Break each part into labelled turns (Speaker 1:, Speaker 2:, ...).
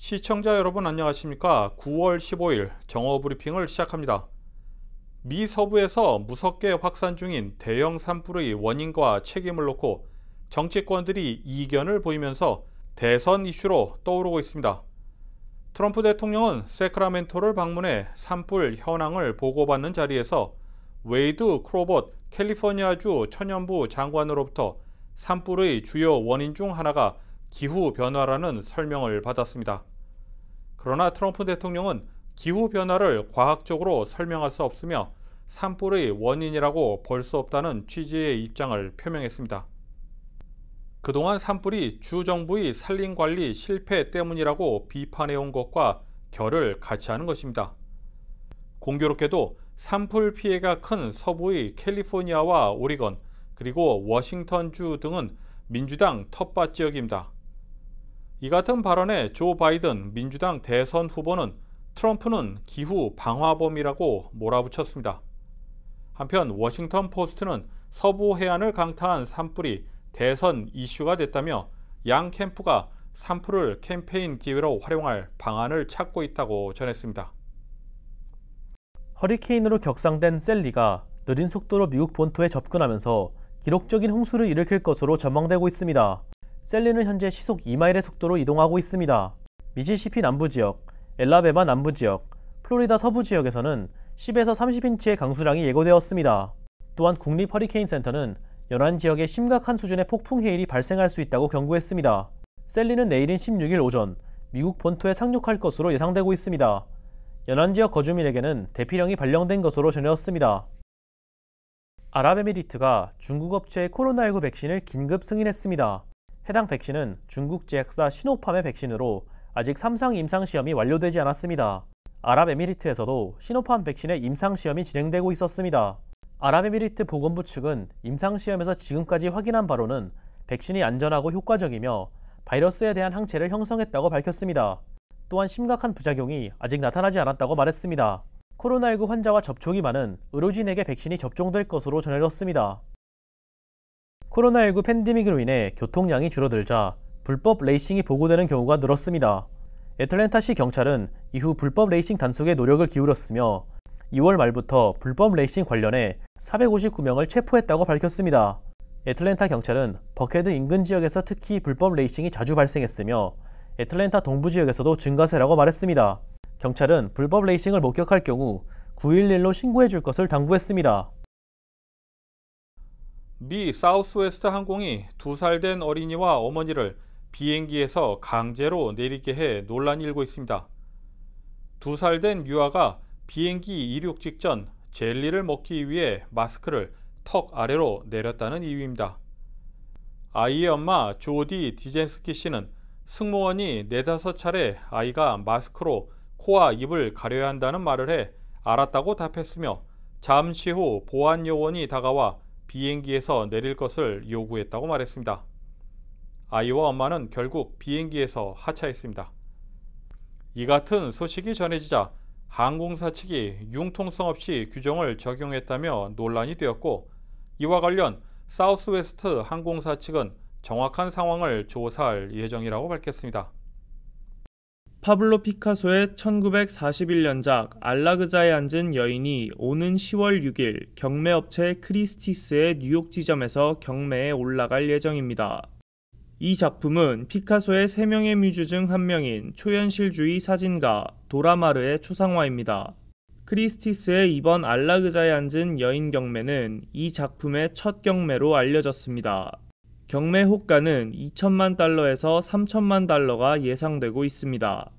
Speaker 1: 시청자 여러분 안녕하십니까? 9월 15일 정오브리핑을 시작합니다. 미 서부에서 무섭게 확산 중인 대형 산불의 원인과 책임을 놓고 정치권들이 이견을 보이면서 대선 이슈로 떠오르고 있습니다. 트럼프 대통령은 세크라멘토를 방문해 산불 현황을 보고받는 자리에서 웨이드 크로봇 캘리포니아주 천연부 장관으로부터 산불의 주요 원인 중 하나가 기후변화라는 설명을 받았습니다. 그러나 트럼프 대통령은 기후변화를 과학적으로 설명할 수 없으며 산불의 원인이라고 볼 수 없다는 취지의 입장을 표명했습니다. 그동안 산불이 주정부의 산림관리 실패 때문이라고 비판해온 것과 결을 같이 하는 것입니다. 공교롭게도 산불 피해가 큰 서부의 캘리포니아와 오리건 그리고 워싱턴주 등은 민주당 텃밭 지역입니다. 이 같은 발언에 조 바이든 민주당 대선 후보는 트럼프는 기후 방화범이라고 몰아붙였습니다. 한편 워싱턴 포스트는 서부 해안을 강타한 산불이 대선 이슈가 됐다며 양 캠프가 산불을 캠페인 기회로 활용할 방안을 찾고 있다고 전했습니다.
Speaker 2: 허리케인으로 격상된 셀리가 느린 속도로 미국 본토에 접근하면서 기록적인 홍수를 일으킬 것으로 전망되고 있습니다. 셀리는 현재 시속 2마일의 속도로 이동하고 있습니다. 미시시피 남부지역, 엘라베마 남부지역, 플로리다 서부지역에서는 10에서 30인치의 강수량이 예고되었습니다. 또한 국립 허리케인 센터는 연안 지역에 심각한 수준의 폭풍 해일이 발생할 수 있다고 경고했습니다. 셀리는 내일인 16일 오전 미국 본토에 상륙할 것으로 예상되고 있습니다. 연안 지역 거주민에게는 대피령이 발령된 것으로 전해졌습니다. 아랍에미리트가 중국 업체의 코로나19 백신을 긴급 승인했습니다. 해당 백신은 중국 제약사 시노팜의 백신으로 아직 3상 임상시험이 완료되지 않았습니다. 아랍에미리트에서도 시노팜 백신의 임상시험이 진행되고 있었습니다. 아랍에미리트 보건부 측은 임상시험에서 지금까지 확인한 바로는 백신이 안전하고 효과적이며 바이러스에 대한 항체를 형성했다고 밝혔습니다. 또한 심각한 부작용이 아직 나타나지 않았다고 말했습니다. 코로나19 환자와 접촉이 많은 의료진에게 백신이 접종될 것으로 전해졌습니다. 코로나19 팬데믹으로 인해 교통량이 줄어들자 불법 레이싱이 보고되는 경우가 늘었습니다. 애틀랜타시 경찰은 이후 불법 레이싱 단속에 노력을 기울였으며 2월 말부터 불법 레이싱 관련해 459명을 체포했다고 밝혔습니다. 애틀랜타 경찰은 버케드 인근 지역에서 특히 불법 레이싱이 자주 발생했으며 애틀랜타 동부 지역에서도 증가세라고 말했습니다. 경찰은 불법 레이싱을 목격할 경우 911로 신고해 줄 것을 당부했습니다.
Speaker 1: 미 사우스웨스트 항공이 2살 된 어린이와 어머니를 비행기에서 강제로 내리게 해 논란이 일고 있습니다. 2살 된 유아가 비행기 이륙 직전 젤리를 먹기 위해 마스크를 턱 아래로 내렸다는 이유입니다. 아이의 엄마 조디 디젠스키 씨는 승무원이 4-5차례 아이가 마스크로 코와 입을 가려야 한다는 말을 해 알았다고 답했으며 잠시 후 보안 요원이 다가와 비행기에서 내릴 것을 요구했다고 말했습니다. 아이와 엄마는 결국 비행기에서 하차했습니다. 이 같은 소식이 전해지자 항공사 측이 융통성 없이 규정을 적용했다며 논란이 되었고, 이와 관련 사우스웨스트 항공사 측은 정확한 상황을 조사할 예정이라고 밝혔습니다.
Speaker 3: 파블로 피카소의 1941년작 알라그자에 앉은 여인이 오는 10월 6일 경매업체 크리스티스의 뉴욕 지점에서 경매에 올라갈 예정입니다. 이 작품은 피카소의 3명의 뮤즈 중 한 명인 초현실주의 사진가 도라마르의 초상화입니다. 크리스티스의 이번 알라그자에 앉은 여인 경매는 이 작품의 첫 경매로 알려졌습니다. 경매 호가는 2천만 달러에서 3천만 달러가 예상되고 있습니다.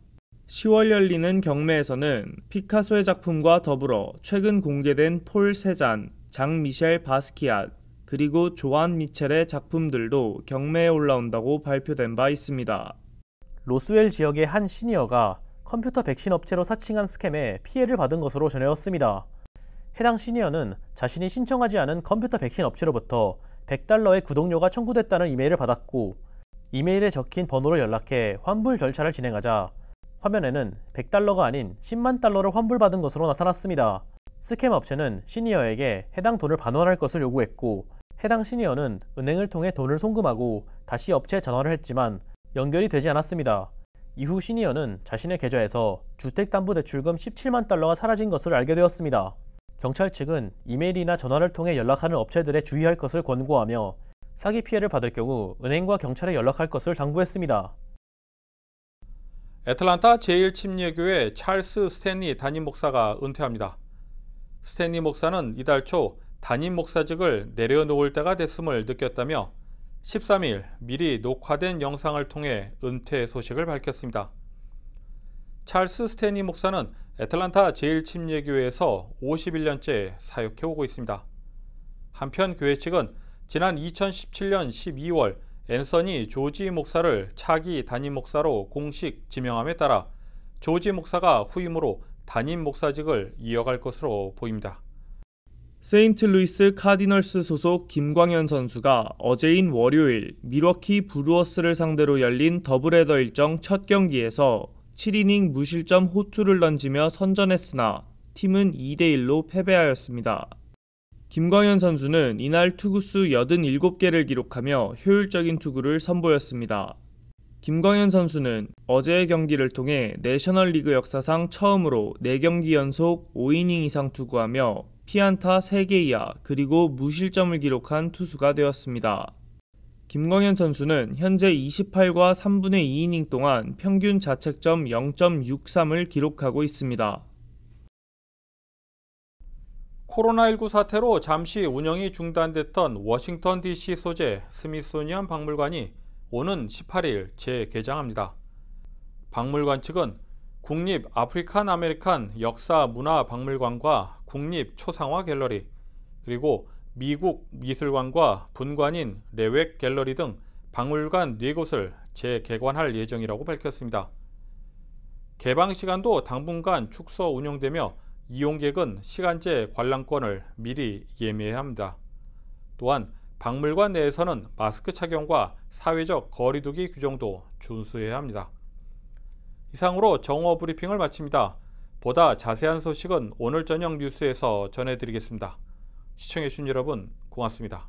Speaker 3: 10월 열리는 경매에서는 피카소의 작품과 더불어 최근 공개된 폴 세잔, 장 미셸 바스키앗, 그리고 조안 미첼의 작품들도 경매에 올라온다고 발표된 바 있습니다.
Speaker 2: 로스웰 지역의 한 시니어가 컴퓨터 백신 업체로 사칭한 스캠에 피해를 받은 것으로 전해졌습니다. 해당 시니어는 자신이 신청하지 않은 컴퓨터 백신 업체로부터 $100의 구독료가 청구됐다는 이메일을 받았고, 이메일에 적힌 번호로 연락해 환불 절차를 진행하자 화면에는 $100가 아닌 10만 달러를 환불받은 것으로 나타났습니다. 스캠 업체는 시니어에게 해당 돈을 반환할 것을 요구했고, 해당 시니어는 은행을 통해 돈을 송금하고 다시 업체에 전화를 했지만 연결이 되지 않았습니다. 이후 시니어는 자신의 계좌에서 주택담보대출금 17만 달러가 사라진 것을 알게 되었습니다. 경찰 측은 이메일이나 전화를 통해 연락하는 업체들에 주의할 것을 권고하며 사기 피해를 받을 경우 은행과 경찰에 연락할 것을 당부했습니다.
Speaker 1: 애틀란타 제1침례교회 찰스 스탠리 담임 목사가 은퇴합니다. 스탠리 목사는 이달 초 담임 목사직을 내려놓을 때가 됐음을 느꼈다며 13일 미리 녹화된 영상을 통해 은퇴 소식을 밝혔습니다. 찰스 스탠리 목사는 애틀란타 제1침례교회에서 51년째 사역해오고 있습니다. 한편 교회 측은 지난 2017년 12월 앤서니 조지 목사를 차기 담임 목사로 공식 지명함에 따라 조지 목사가 후임으로 담임 목사직을 이어갈 것으로 보입니다.
Speaker 3: 세인트루이스 카디널스 소속 김광현 선수가 어제인 월요일 밀워키 브루어스를 상대로 열린 더블헤더 일정 첫 경기에서 7이닝 무실점 호투를 던지며 선전했으나 팀은 2대1로 패배하였습니다. 김광현 선수는 이날 투구수 87개를 기록하며 효율적인 투구를 선보였습니다. 김광현 선수는 어제의 경기를 통해 내셔널리그 역사상 처음으로 4경기 연속 5이닝 이상 투구하며 피안타 3개 이하 그리고 무실점을 기록한 투수가 되었습니다. 김광현 선수는 현재 28과 3분의 2이닝 동안 평균 자책점 0.63을 기록하고 있습니다.
Speaker 1: 코로나19 사태로 잠시 운영이 중단됐던 워싱턴 DC 소재 스미소니언 박물관이 오는 18일 재개장합니다. 박물관 측은 국립 아프리칸 아메리칸 역사 문화 박물관과 국립 초상화 갤러리, 그리고 미국 미술관과 분관인 레웩 갤러리 등 박물관 4곳을 재개관할 예정이라고 밝혔습니다. 개방 시간도 당분간 축소 운영되며 이용객은 시간제 관람권을 미리 예매해야 합니다. 또한 박물관 내에서는 마스크 착용과 사회적 거리 두기 규정도 준수해야 합니다. 이상으로 정오 브리핑을 마칩니다. 보다 자세한 소식은 오늘 저녁 뉴스에서 전해드리겠습니다. 시청해주신 여러분 고맙습니다.